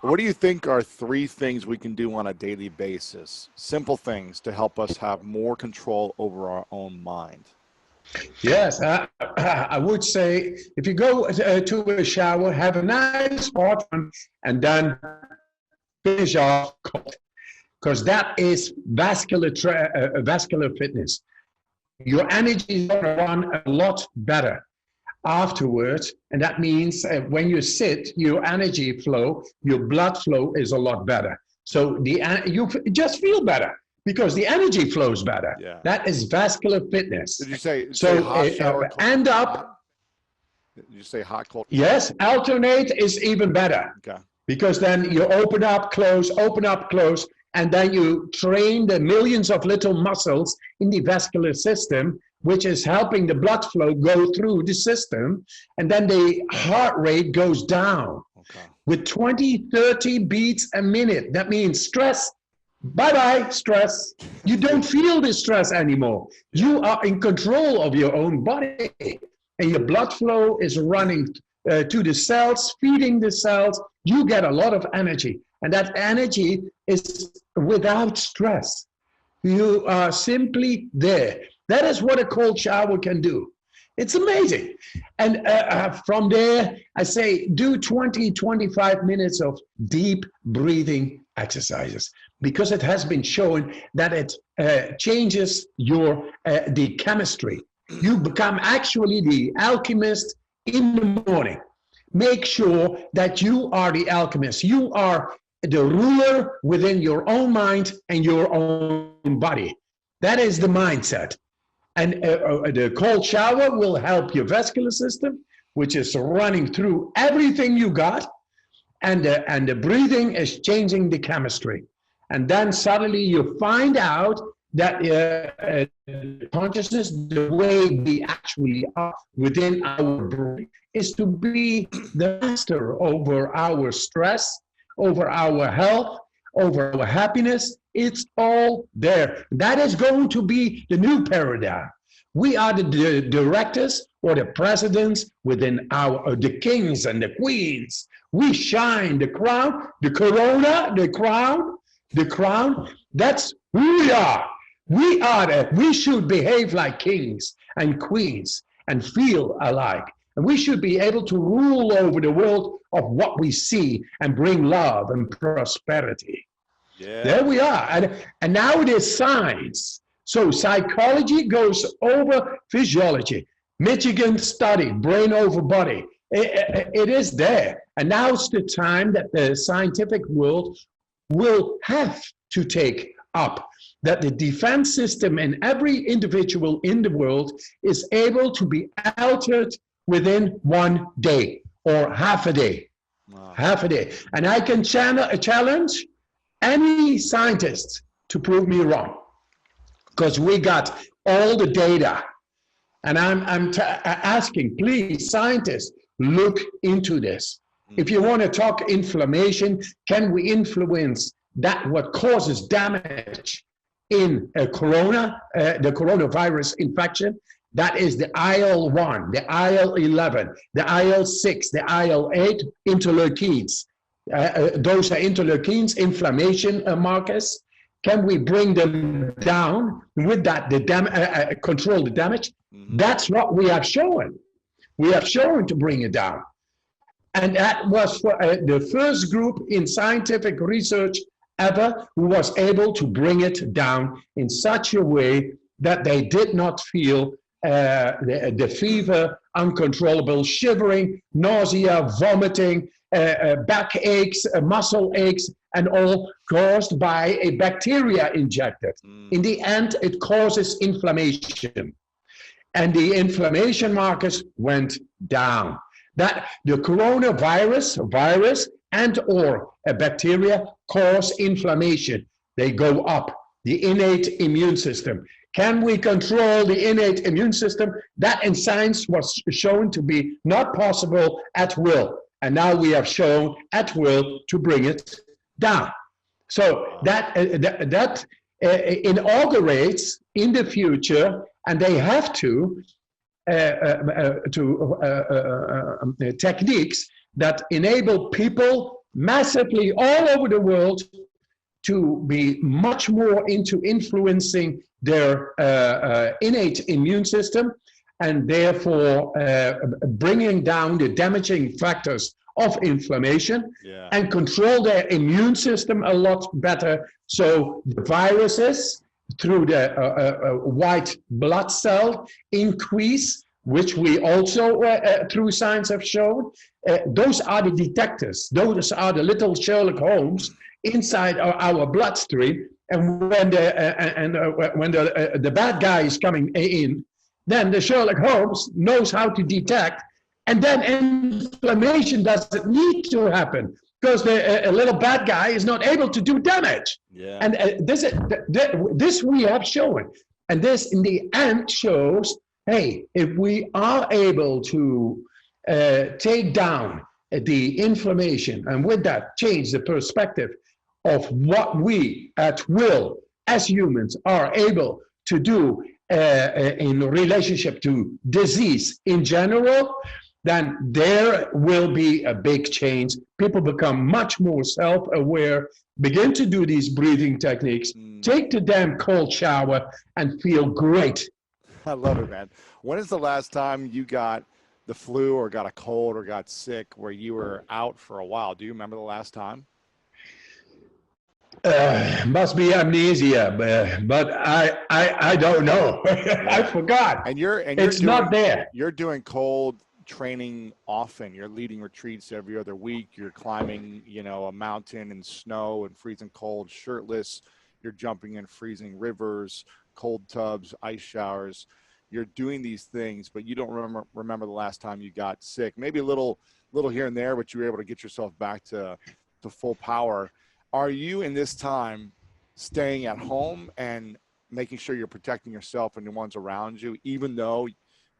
What do you think are three things we can do on a daily basis? Simple things to help us have more control over our own mind. Yes, I would say if you go to a shower, have a nice hot one, and then finish off cold, because that is vascular fitness. Your energy is going to run a lot better afterwards, and that means when you sit, your energy flow, your blood flow is a lot better. So you just feel better because the energy flows better. Yeah. That is vascular fitness. Did you say So hot shower? end Hot? up. Did you say hot, cold? Yes, alternate is even better. Okay. Because then you open up, close, and then you train the millions of little muscles in the vascular system, which is helping the blood flow go through the system, and then the heart rate goes down with 20, 30 beats a minute. That means stress, bye-bye, stress. You don't feel the stress anymore. You are in control of your own body, and your blood flow is running to the cells, feeding the cells. You get a lot of energy, and that energy is without stress. You are simply there. That is what a cold shower can do. It's amazing. And from there, I say do 20, 25 minutes of deep breathing exercises, because it has been shown that it changes the chemistry. You become actually the alchemist in the morning. Make sure that you are the alchemist. You are the ruler within your own mind and your own body. That is the mindset. And the cold shower will help your vascular system, which is running through everything you got. And the breathing is changing the chemistry. And then suddenly you find out that consciousness, the way we actually are within our brain, is to be the master over our stress, over our health, over our happiness. It's all there. That is going to be the new paradigm. We are the directors or the presidents within the kings and the queens. We shine the crown, the corona, the crown. That's who we are. We are that. We should behave like kings and queens and feel alike. And we should be able to rule over the world of what we see and bring love and prosperity. Yeah. There we are. And now it is science. So psychology goes over physiology. Michigan study, brain over body. It is there. And now it's the time that the scientific world will have to take up that the defense system in every individual in the world is able to be altered within 1 day or half a day. Wow. Half a day. And I can challenge any scientist to prove me wrong, because we got all the data. And I'm asking, please, scientists, look into this. If you want to talk inflammation, can we influence that what causes damage in a the coronavirus infection? That is the IL-1, the IL-11, the IL-6, the IL-8 interleukins. Those are interleukins, inflammation markers. Can we bring them down with that, control the damage? Mm-hmm. That's what we have shown. We have shown to bring it down. And that was for, the first group in scientific research ever who was able to bring it down in such a way that they did not feel the fever, uncontrollable shivering, nausea, vomiting, back aches, muscle aches, and all caused by a bacteria injected. In the end, it causes inflammation. And the inflammation markers went down. That the coronavirus, virus, and or a bacteria cause inflammation. They go up. The innate immune system. Can we control the innate immune system? That in science was shown to be not possible at will. And now we have shown at will to bring it down. So that inaugurates in the future, and they have to techniques that enable people massively all over the world to be much more into influencing their innate immune system, and therefore bringing down the damaging factors of inflammation, and control their immune system a lot better. So the viruses, through the white blood cell increase, which we also through science have shown, those are the detectors. Those are the little Sherlock Holmes inside our bloodstream. And when the bad guy is coming in, then the Sherlock Holmes knows how to detect. And then inflammation doesn't need to happen, because the little bad guy is not able to do damage. And this we have shown. And this in the end shows, hey, if we are able to take down the inflammation, and with that change the perspective of what we at will as humans are able to do in relationship to disease in general, then there will be a big change. People become much more self-aware, begin to do these breathing techniques, take the damn cold shower, and feel great. I love it, man. When is the last time you got the flu or got a cold or got sick where you were out for a while? Do you remember the last time? Must be amnesia, but I don't know. I forgot. And it's not there. You're doing cold training often. You're leading retreats every other week. You're climbing, a mountain in snow and freezing cold, shirtless. You're jumping in freezing rivers, cold tubs, ice showers. You're doing these things, but you don't remember the last time you got sick. Maybe a little here and there, but you were able to get yourself back to full power. Are you in this time staying at home and making sure you're protecting yourself and the ones around you, even though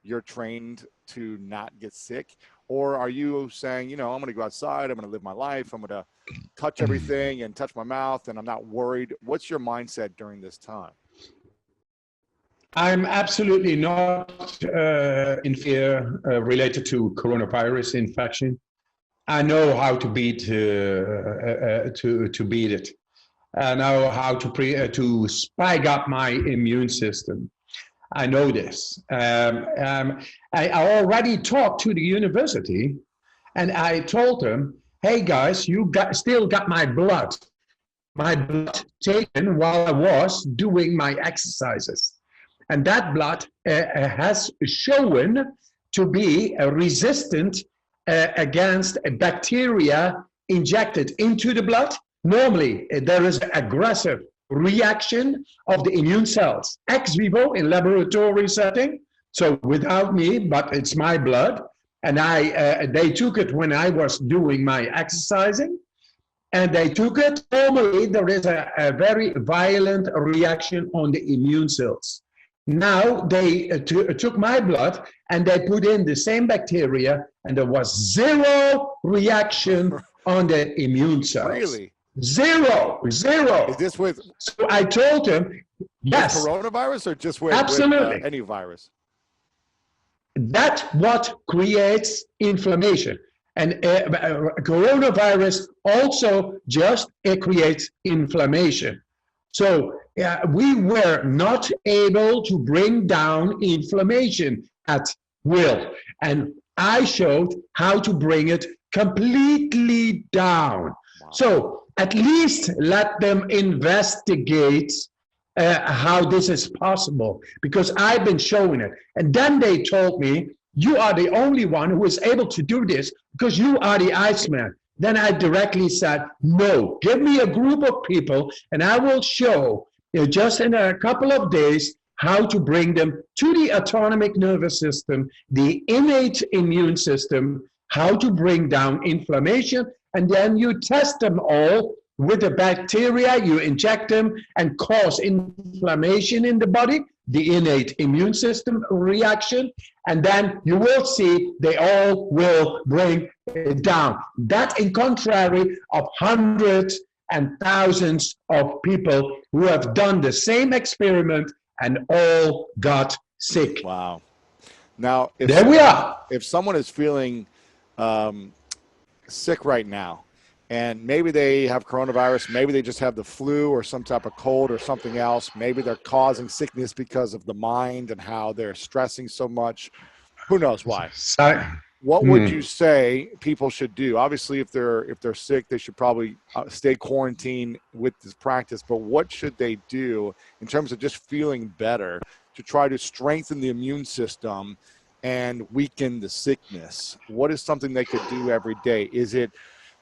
you're trained to not get sick? Or are you saying, I'm going to go outside, I'm going to live my life, I'm going to touch everything and touch my mouth, and I'm not worried? What's your mindset during this time? I'm absolutely not in fear related to coronavirus infection. I know how to beat beat it. I know how to spike up my immune system. I know this. I already talked to the university, and I told them, "Hey guys, you still got my blood taken while I was doing my exercises, and that blood has shown to be resistant against a bacteria injected into the blood. Normally, there is an aggressive reaction of the immune cells ex vivo in laboratory setting. So without me, but it's my blood. And they took it when I was doing my exercising. And they took it. Normally, there is a very violent reaction on the immune cells. Now they took my blood and they put in the same bacteria, and there was zero reaction on the immune cells. Really? Zero. Is this with? So I told him, yes. With coronavirus or just with, absolutely. With any virus? That's what creates inflammation. And coronavirus also just creates inflammation. So we were not able to bring down inflammation at will. And I showed how to bring it completely down. Wow. So at least let them investigate how this is possible, because I've been showing it. And then they told me, you are the only one who is able to do this because you are the Iceman. Then I directly said, no, give me a group of people and I will show just in a couple of days how to bring them to the autonomic nervous system, the innate immune system, how to bring down inflammation. And then you test them all with the bacteria, you inject them and cause inflammation in the body, the innate immune system reaction, and then you will see they all will bring it down. That in contrary of hundreds and thousands of people who have done the same experiment and all got sick. Wow. Now, there we are. If someone is feeling sick right now, and maybe they have coronavirus, maybe they just have the flu or some type of cold or something else. Maybe they're causing sickness because of the mind and how they're stressing so much. Who knows why? What would you say people should do? Obviously, if they're sick, they should probably stay quarantined with this practice. But what should they do in terms of just feeling better to try to strengthen the immune system and weaken the sickness? What is something they could do every day? Is it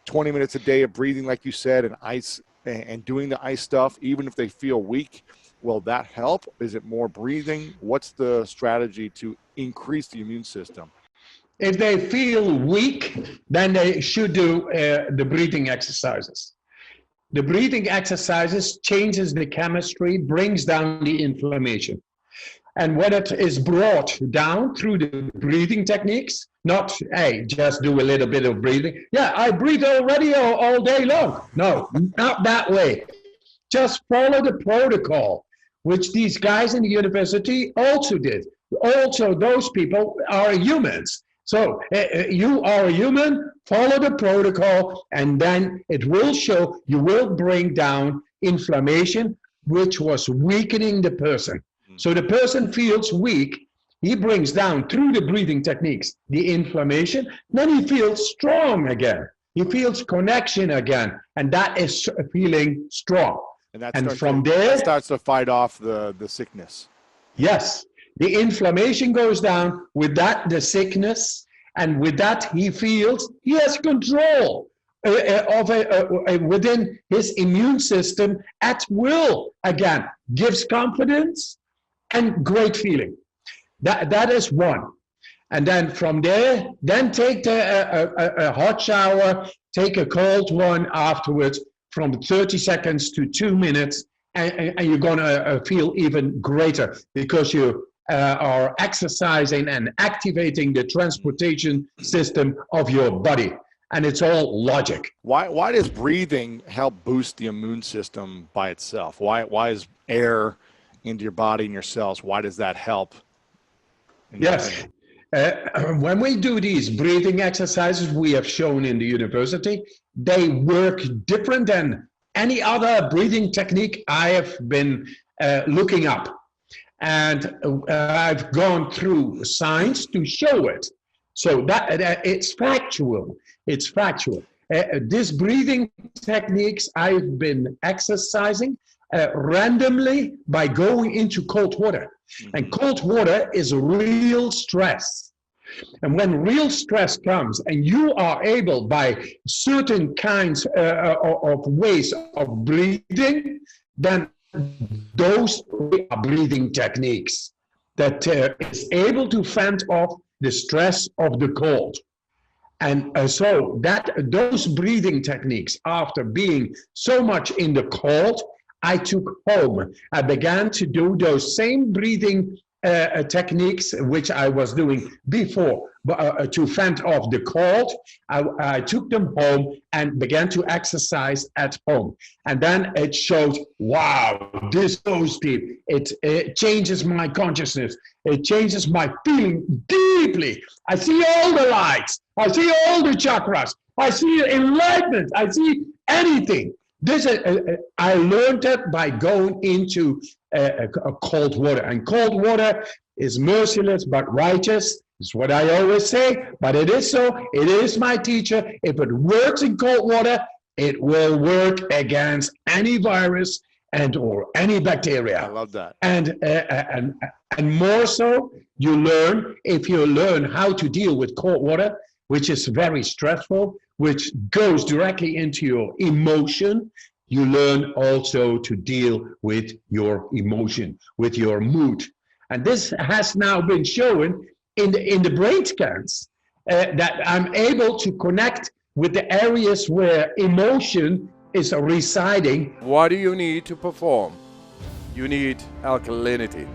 20 minutes a day of breathing, like you said, and ice and doing the ice stuff, even if they feel weak? Will that help? Is it more breathing? What's the strategy to increase the immune system? If they feel weak, then they should do the breathing exercises. The breathing exercises changes the chemistry, brings down the inflammation. And when it is brought down through the breathing techniques, not, hey, just do a little bit of breathing. Yeah, I breathe already all day long. No, not that way. Just follow the protocol, which these guys in the university also did. Also, those people are humans. So you are a human, follow the protocol, and then it will show you will bring down inflammation, which was weakening the person. So the person feels weak, he brings down through the breathing techniques the inflammation, then he feels strong again. He feels connection again, and that is feeling strong. And from there, that starts to fight off the sickness. Yes. The inflammation goes down, with that the sickness, and with that he feels he has control within his immune system at will. Again, gives confidence and great feeling. That is one. And then from there, then take a hot shower, take a cold one afterwards from 30 seconds to 2 minutes, and you're gonna feel even greater because you are exercising and activating the transportation system of your body. And it's all logic. Why does breathing help boost the immune system by itself? Why is air into your body and your cells, why does that help? Yes. When we do these breathing exercises we have shown in the university, they work different than any other breathing technique I have been looking up. And I've gone through science to show it. So that it's factual. It's factual. These breathing techniques I've been exercising randomly by going into cold water. And cold water is real stress. And when real stress comes and you are able by certain kinds of ways of breathing, then those are breathing techniques that is able to fend off the stress of the cold. And so that those breathing techniques, after being so much in the cold, I took home. I began to do those same breathing techniques which I was doing before to fend off the cold. I took them home and began to exercise at home. And then it showed, wow, this goes deep. It changes my consciousness. It changes my feeling deeply. I see all the lights. I see all the chakras. I see enlightenment. I see anything. This I learned that by going into a cold water. And cold water is merciless but righteous. It's what I always say, but it is so. It is my teacher. If it works in cold water, it will work against any virus and or any bacteria. I love that. And more so, you learn, if you learn how to deal with cold water, which is very stressful, which goes directly into your emotion, you learn also to deal with your emotion, with your mood. And this has now been shown in the brain scans, that I'm able to connect with the areas where emotion is residing. What do you need to perform? You need alkalinity.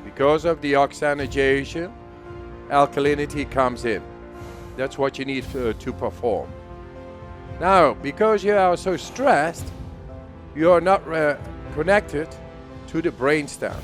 Because of the oxygenation, alkalinity comes in. That's what you need to perform. Now, because you are so stressed, you are not connected to the brainstem.